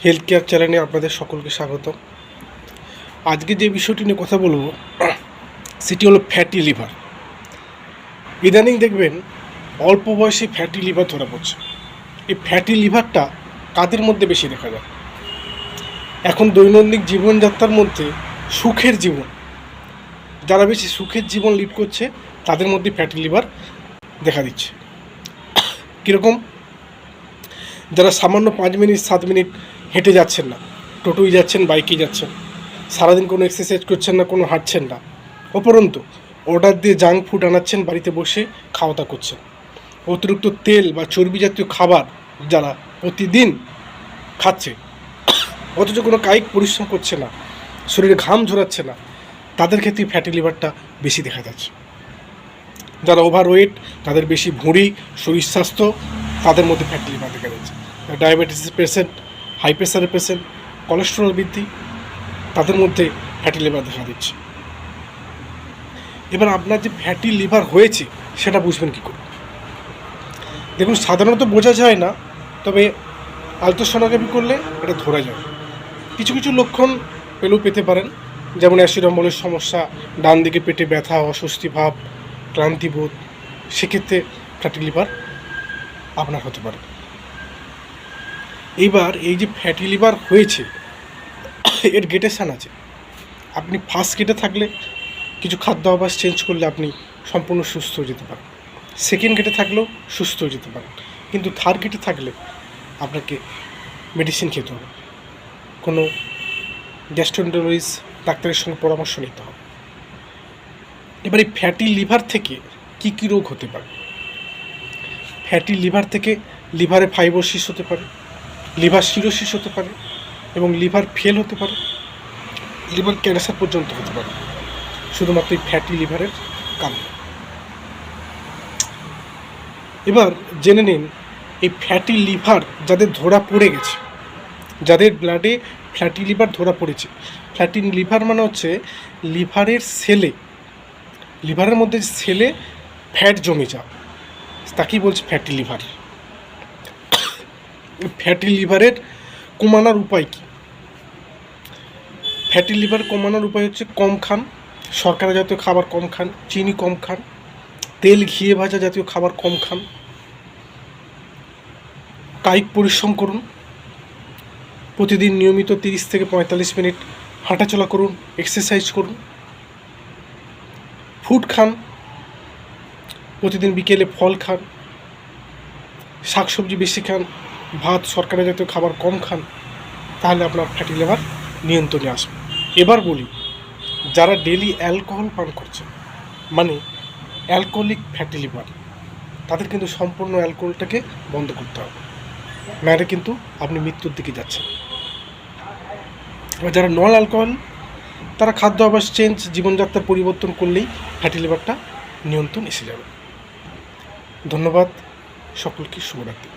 Health care চ্যানেলে আপনাদের সকলকে স্বাগত। আজকে যে বিষয়টি নিয়ে কথা বলবো সেটি হলো ফ্যাটি লিভার। ইদানিং দেখবেন অল্প বয়সে ফ্যাটি লিভার ধরা পড়ছে। এই ফ্যাটি লিভারটা কাদের মধ্যে বেশি দেখা যায়? এখন দৈনন্দিন জীবনযাত্রার মধ্যে সুখের জীবন, যারা বেশি সুখের জীবন লিড করছে তাদের মধ্যে ফ্যাটি লিভার দেখা দিচ্ছে। কীরকম? যারা সামান্য 5 মিনিট 7 মিনিট হেঁটে যাচ্ছেন না, টোটোয় যাচ্ছেন, বাইকে যাচ্ছেন, সারাদিন কোনো এক্সারসাইজ করছেন না, কোনো হাঁটছেন না, উপরন্তু অর্ডার দিয়ে জাঙ্ক ফুড আনাচ্ছেন, বাড়িতে বসে খাওয়া দাওয়া করছেন, অতিরিক্ত তেল বা চর্বি জাতীয় খাবার যারা প্রতিদিন খাচ্ছে, অথচ কোনো কায়িক পরিশ্রম করছে না, শরীরে ঘাম ঝরাচ্ছে না, তাদের ক্ষেত্রে ফ্যাটি লিভারটা বেশি দেখা যাচ্ছে। যারা ওভারওয়েট, তাদের বেশি ভুঁড়ি, শরীর স্বাস্থ্য, তাদের মধ্যে ফ্যাটি লিভার দেখা যাচ্ছে। ডায়াবেটিসের পেশেন্ট, হাই প্রেশারের পেশেন্ট, কোলেস্টেরল বৃদ্ধি, তাদের মধ্যে ফ্যাটি লিভার দেখা দিচ্ছে। এবার আপনার যে ফ্যাটি লিভার হয়েছে সেটা বুঝবেন কী করে? দেখুন, সাধারণত বোঝা যায় না, তবে আলট্রাসোনোগ্রাফি করলে এটা ধরা যায়। কিছু কিছু লক্ষণ পেলেও পেতে পারেন, যেমন অ্যাসিড অম্বলের সমস্যা, ডান দিকে পেটে ব্যথা, অস্বস্তি ভাব, ক্লান্তিবোধ, সেক্ষেত্রে ফ্যাটি লিভার আপনার হতে পারে। এইবার এই যে ফ্যাটি লিভার হয়েছে এর গেটেশান আছে। আপনি ফার্স্ট গেটে থাকলে কিছু খাদ্যাভ্যাস চেঞ্জ করলে আপনি সম্পূর্ণ সুস্থ হয়ে যেতে পারেন, সেকেন্ড গেটে থাকলেও সুস্থ হয়ে যেতে পারেন, কিন্তু থার্ড গেটে থাকলে আপনাকে মেডিসিন খেতে হবে, কোনো গ্যাস্ট্রোএন্টারোলজিস্ট ডাক্তারের সঙ্গে পরামর্শ নিতে হবে। এবার এই ফ্যাটি লিভার থেকে কী কী রোগ হতে পারে? ফ্যাটি লিভার থেকে লিভারে ফাইব্রোসিস হতে পারে, লিভার সিরোসিস হতে পারে, এবং লিভার ফেল হতে পারে, লিভার ক্যান্সার পর্যন্ত হতে পারে, শুধুমাত্র এই ফ্যাটি লিভারের কারণে। এবার জেনে নিন, এই ফ্যাটি লিভার যাদের ধরা পড়ে গেছে, যাদের ব্লাডে ফ্যাটি লিভার ধরা পড়েছে, ফ্যাটি লিভার মানে হচ্ছে লিভারের সেলে, লিভারের মধ্যে সেলে ফ্যাট জমে যাওয়া, তাকেই বলছে ফ্যাটি লিভার। ফ্যাটি লিভারের কমানোর উপায় কী? ফ্যাটি লিভার কমানোর উপায় হচ্ছে কম খান, শর্করা জাতীয় খাবার কম খান, চিনি কম খান, তেল ঘিয়ে ভাজা জাতীয় খাবার কম খান, কায়িক পরিশ্রম করুন, প্রতিদিন নিয়মিত 30 থেকে 45 মিনিট হাঁটাচলা করুন, এক্সারসাইজ করুন, ফুড খান, প্রতিদিন বিকেলে ফল খান, শাকসবজি বেশি খান, ভাত শর্করা জাতীয় খাবার কম খান, তাহলে আপনার ফ্যাটি লিভার নিয়ন্ত্রণে আসবে। এবার বলি, যারা ডেলি অ্যালকোহল পান করছে, মানে অ্যালকোহলিক ফ্যাটি লিভার, তাদের কিন্তু সম্পূর্ণ অ্যালকোহলটাকে বন্ধ করতে হবে, নাহলে কিন্তু আপনি মৃত্যুর দিকে যাচ্ছেন। এবার যারা নন অ্যালকোহল, তারা খাদ্যাভ্যাস চেঞ্জ, জীবনযাত্রার পরিবর্তন করলেই ফ্যাটি লিভারটা নিয়ন্ত্রণ এসে যাবে। ধন্যবাদ, সকলকে শুভরাত্রি।